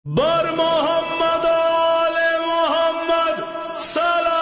बर मोहम्मद आले मोहम्मद सलावत।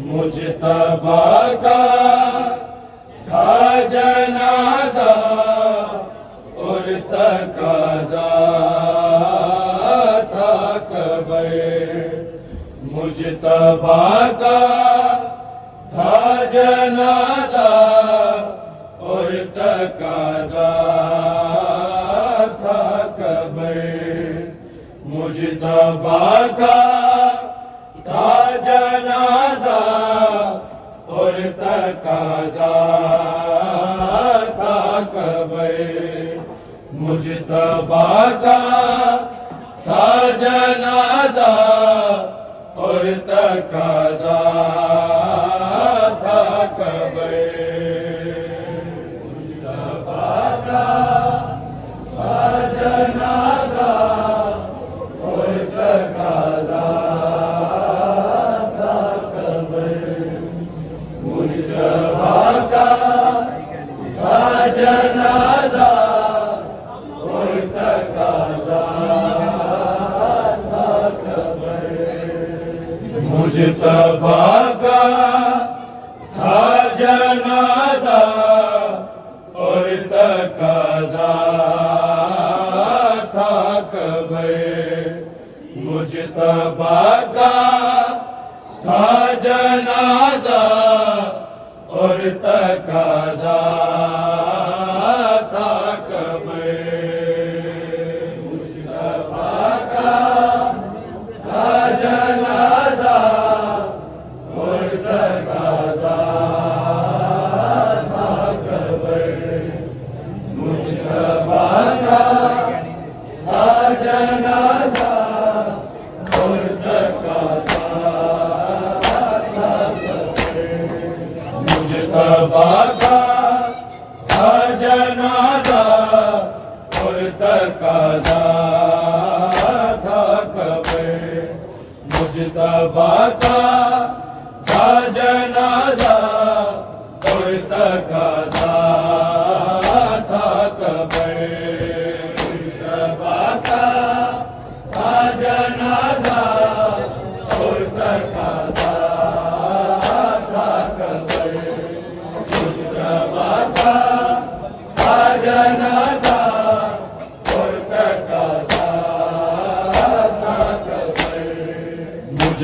मुजतबा का था जनाजा और तकाजा था कबर। मुजतबा का था जनाजा और तकाजा था कबर। मुजतबा का था जनाजा और तकाजा था कबर। मुजतबा का था जनाजा और तकाजा था कबर। मुजतबा का था जनाजा और तकाजा जनाजा और तकाजा था कबर। मुजतबा का था जनाजा और तकाजा था कबर। मुजतबा का था जनाजा और तकाजा था कबर। मुजतबा का था जनाजा और तकाजा था कबर। मुजतबा का था जनाजा और तकाजा था कबर। मुजतबा का था जनाजा और तकाजा था कबर। मुजतबा का था जनाजा और तकाजा था कबर। मुजतबा का था जनाजा और तकाजा था कबर। मुजतबा का था जनाजा और तकाजा था कबर।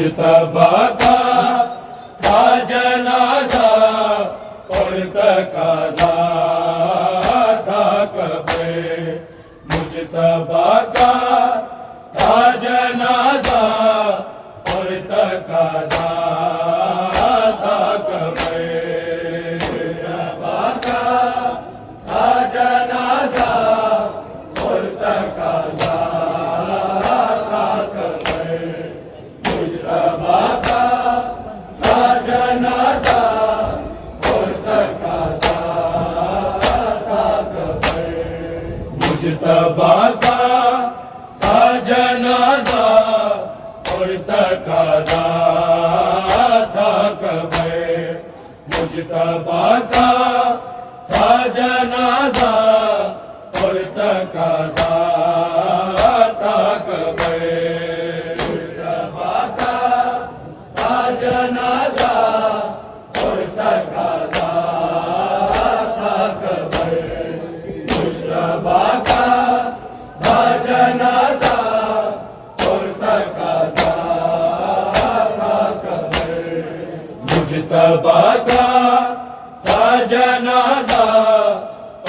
मुजतबा का था जनाजा और तकाजा था कबर। मुजतबा का था जनाजा और तकाजा था कबर। मुजतबा का था जनाजा और तकाजा था कबर। मुजतबा का था जनाजा और तकाजा था कबर। मुजतबा का था जनाजा और तकाजा था कबर। मुजतबा का था जनाजा और तकाजा था जनाजा और तकाजा था कबर मुजतबा का था जनाजा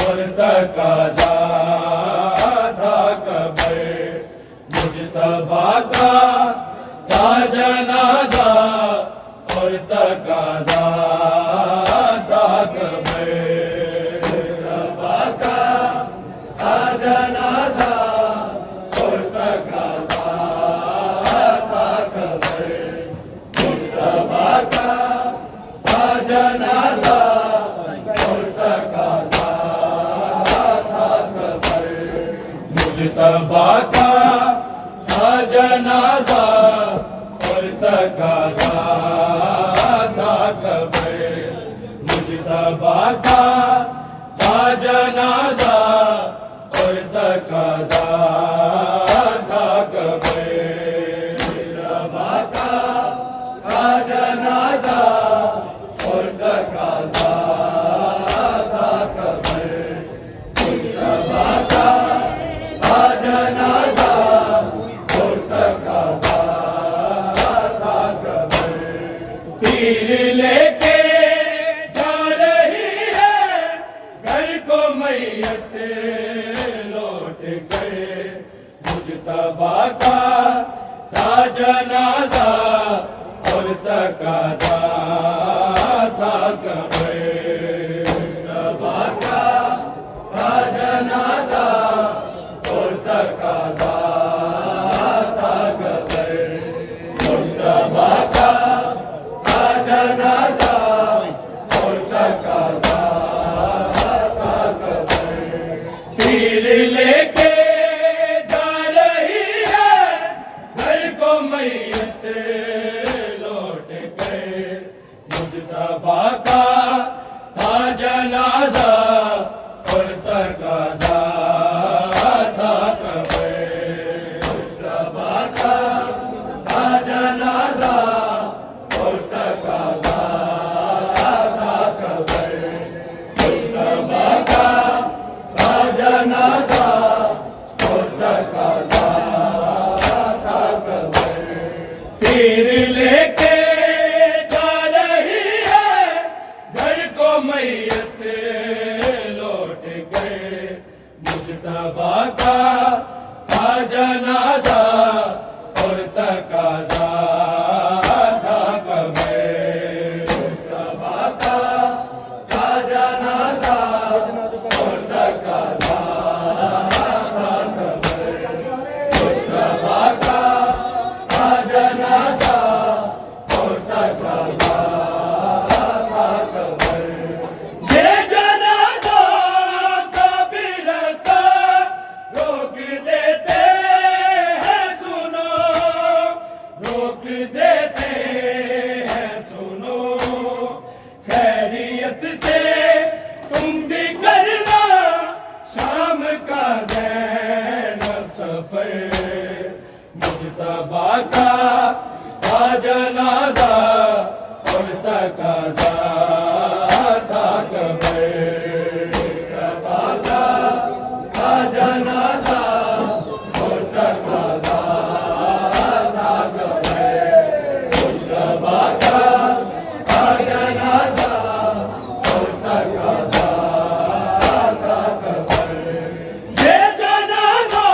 और तकाजा था कबर मुजतबा का था जनाजा और तकाजा था कबर मुजतबा का था जनाजा और तकाजा था कबर मुजतबा का था जनाजा और तकाजा था कबर मुजतबा का था जनाजा और तकाजा था कबर मुजतबा का था जनाजा और तकाजा था कबर मुजतबा का था जनाजा और तकाजा था कबर मुजतबा का था जनाजा और तकाजा था कबर तीर लेके जा रही है घर को मैयत लौट कर मुजतबा का था जनाजा और तकाजा था कबर मुजतबा का था जनाजा और तकाजा था कबर मुजतबा का था जनाजा और तकाजा था कबर तीर लेके जा रही है घर को मैयत लौट कर मुजतबा का था जनाजा और तकाजा था कबर मुजतबा का था जनाजा और तकाजा था कबर मुजतबा का था जनाजा और तकाजा था कबर तीर लेके जा रही है घर को मैयत लौट गए मुजतबा का था जनाजा और तकाजा था कबर मुजतबा का था जनाजा और तकाजा था कबर मुजतबा का था जनाजा और तकाजा था कबर ये जनाजा का भी रास्ता रोक देते हैं सुनो रोक देते हैं सुनो खैरियत से तुम भी करना शाम का ज़ैनब सफर मुजतबा का था जनाजा और तकाजा था कबर मुजतबा का था जनाजा और तकाजा था कबर मुजतबा का था जनाजा और तकाजा था कबर ये जनाजा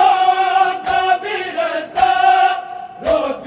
का भी रास्ता रोक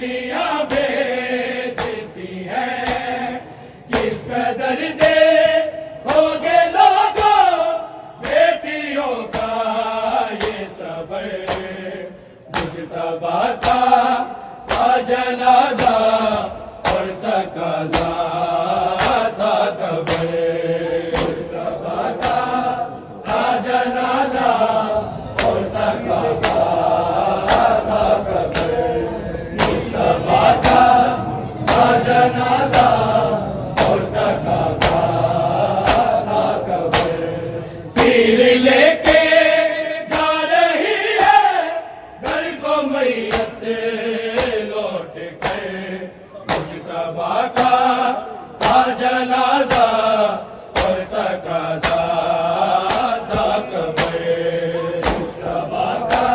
बेटियां बेचती हैं, किस कदर दे खोगे लोगों बेटियों का ये सबर। मुजतबा का जनाजा और तकाजा था कबर। मुजतबा का जनाजा और तकाजा था कबर। मुजतबा का जनाजा और तकाजा था कबर। तीर लेके जा रही है घर को मैयत लौट कर। मुजतबा का जनाजा और तकाजा था कबर। मुजतबा का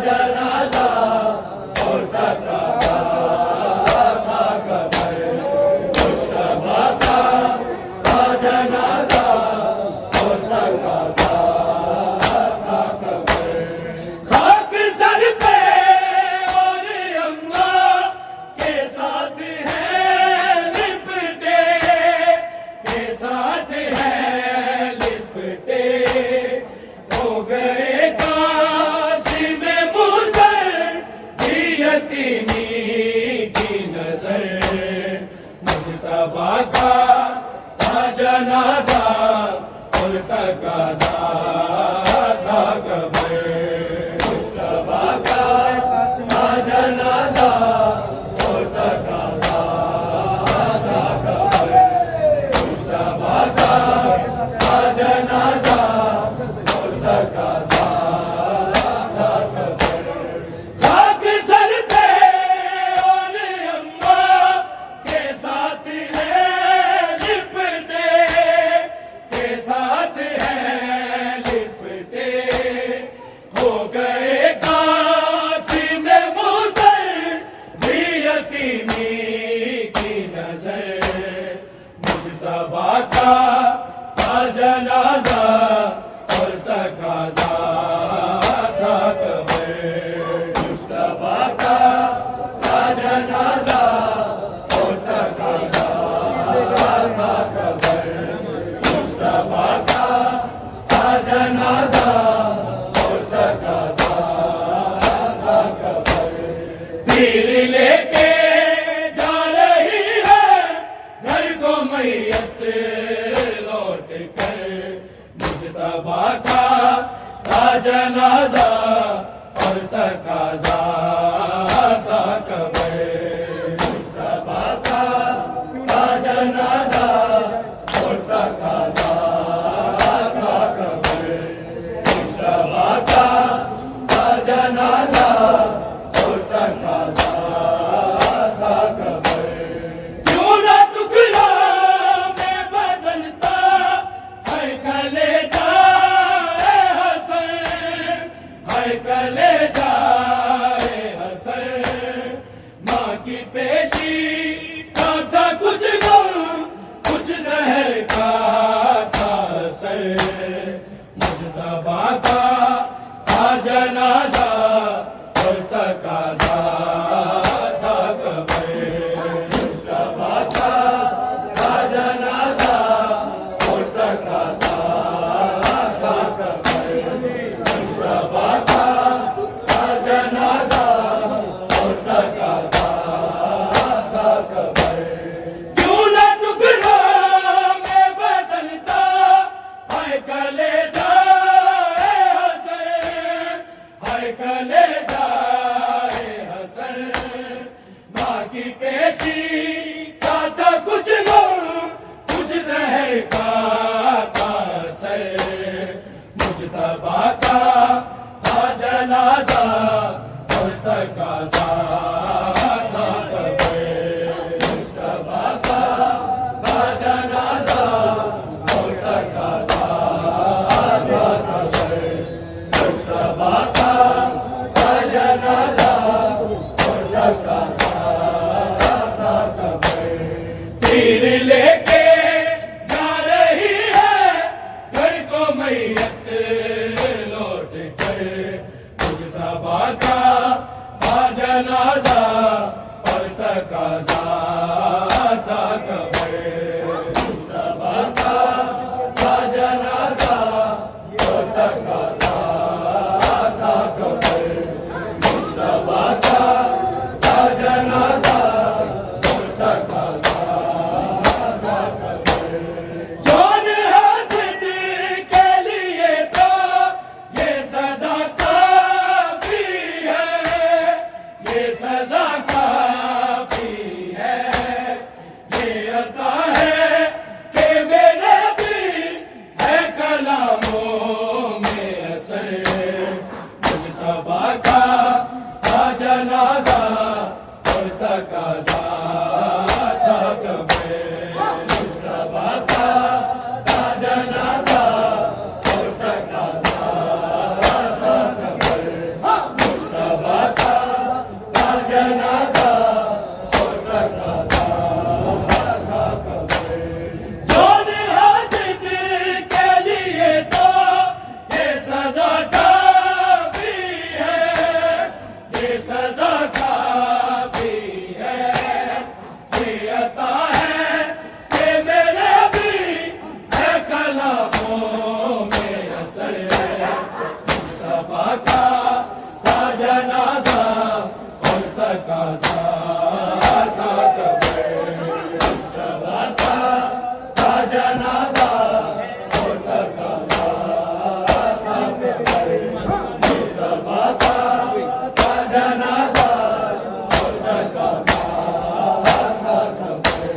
जनाजा और तकाजा था कबर। मुजतबा का जनाजा और तकाजा था कबर। खाक सर पे और अम्मा के साथ है लिपटे, के साथ है लिपटे। हो गए काशी में मुसर भी यतीमी की नजर। मुजतबा का जनाजा और तकाजा था कबर। मुजतबा का जनाजा और तकाजा था कबर। मुजतबा का जनाजा और तकाजा था कबर। खाक सर पे और अम्मा के साथ है लिपटे, के साथ है लिपटे। हो गए काशी में मुसर भी यतीमी की नजर। मुजतबा का जनाजा और तकाजा था कबर। मुजतबा का जनाजा और तकाजा था कबर। मुजतबा का जनाजा और तकाजा था कबर। तीर लेके जा रही है घर को मैयत लौट कर। मुजतबा का जनाजा और तकाजा था कबर। मुजतबा का जनाजा और तकाजा था कबर। मुजतबा का जनाजा और तकाजा था कबर। क्यों ना टुकड़ा में बदलता है कलेजा ए हसन, है कलेजा ए हसन। माँ की पेशी का था कुछ गम, कुछ जहर का था असर। मुजतबा का जनाजा और तकाजा था कबर। मुजतबा का जनाजा और तकाजा था कबर। मुजतबा का जनाजा और तकाजा था कबर। क्यों ना टुकड़ा में बदलता है कलेजा ए हसन, है कलेजा ए हसन। माँ की पेशी का था कुछ गम, कुछ जहर का था असर। मुजतबा का जनाजा और तकाजा था कबर। मुजतबा का जनाजा और तकाजा था कबर। मुजतबा का जनाजा और तकाजा था कबर। तीर लेके जा रही है घर को मैयत लौट कर। मुजतबा का जनाजा ये सजा काफी है, ये अता है कि मेरे भी है कलामों में असर। मुज्तबा का था जनाजा और तकाजा था कब्र। मुज्तबा का था जनाजा और तकाजा था कब्र। मुज्तबा का था जनाजा और तकाजा था कब्र। जोने हाजिर के लिए तो ये सजा काफी है, ये सजा काफी है, ये अता है कि मेरे भी है कलामों में असर। मुज्तबा का था जनाजा और तकाजा था कब्र। मुज्तबा का था जनाजा और तकाजा था कब्र। मुज्तबा का था जनाजा और तकाजा था कब्र।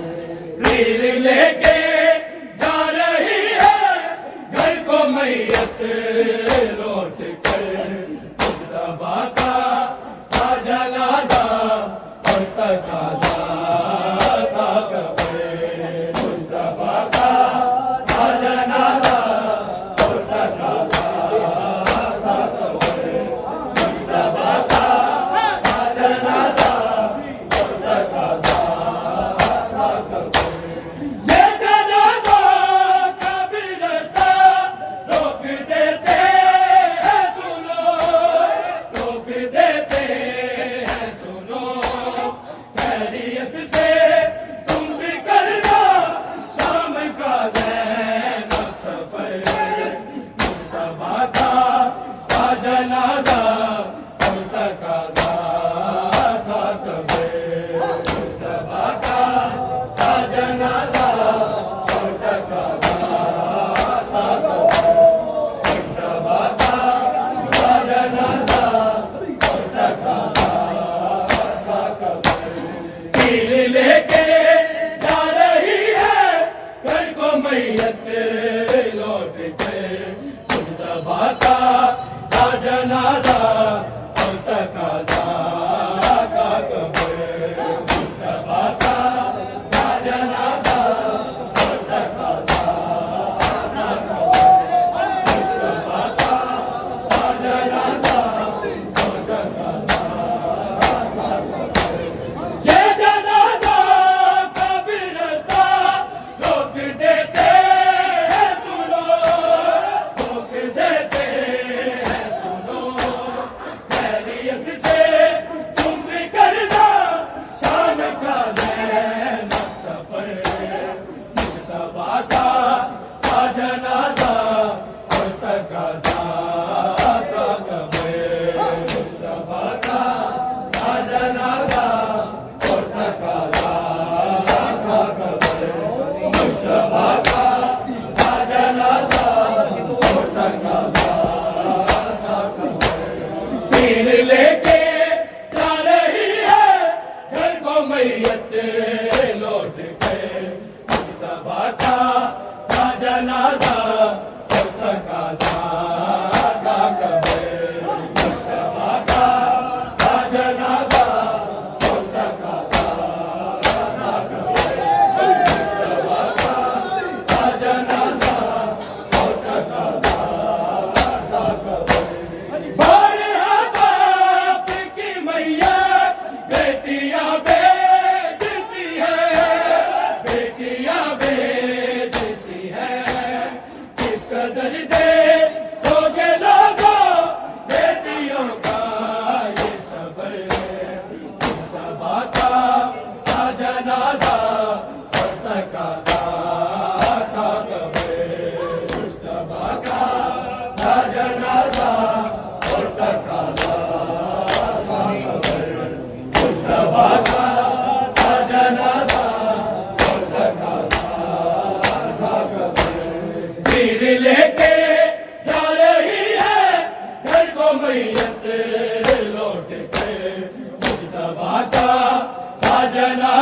तीर लेके जा रही है घर को मैयत लौट कर। मुज्तबा का था जनाजा और तकाजा था कब्र। मुज्तबा का था जनाजा और तकाजा था कब्र। मुज्तबा का था जनाजा और तकाजा था कब्र। ये जनाजा का भी रास्ता रोक देते हैं सुनो, रोक देते हैं सुनो। खैरियत से तुम भी करना शाम का ज़ैनब सफर। मुज्तबा का था जनाजा और तकाजा था कब्र। मुज्तबा का था जनाजा और तकाजा था कब्र। मुज्तबा का था जनाजा और तकाजा था कब्र। तीर लेके जा रही है घर को मैयत लौट के। मुज्तबा का था जनाजा और तकाजा था कब्र। मुज्तबा का था जनाजा और तकाजा था कब्र। मुज्तबा का था जनाजा और तकाजा था कब्र। ये जनाजा का भी रास्ता रोक देते हैं सुनो, रोक देते हैं सुनो। खैरियत से तुम भी करना शाम का ज़ैनब सफर। मुज्तबा का था जनाजा और तकाजा था कब्र। मुज्तबा का था जनाजा और तकाजा था कब्र। मुज्तबा का था जनाजा और तकाजा था कब्र। तीर लेके जा रही है घर को मैयत लौट के। मुज्तबा का था जनाजा और तकाजा था कब्र। मुज्तबा का था जनाजा और तकाजा था कब्र। मुज्तबा का था जनाजा और तकाजा था कब्र। मरहबा आपकी मैया बेटियां बेचती है, बेटियां बेचती है। किस कदर दे दोगे लोगों बेटियों का ये सबर। मुज्तबा का था जनाजा और तकाजा था कब्र। मुज्तबा का था जनाजा और तकाजा था कब्र। मुज्तबा का था जनाजा और तकाजा था कब्र। तीर लेके जा रही है घर को मैयत लौट के। मुस्तफा का खजाना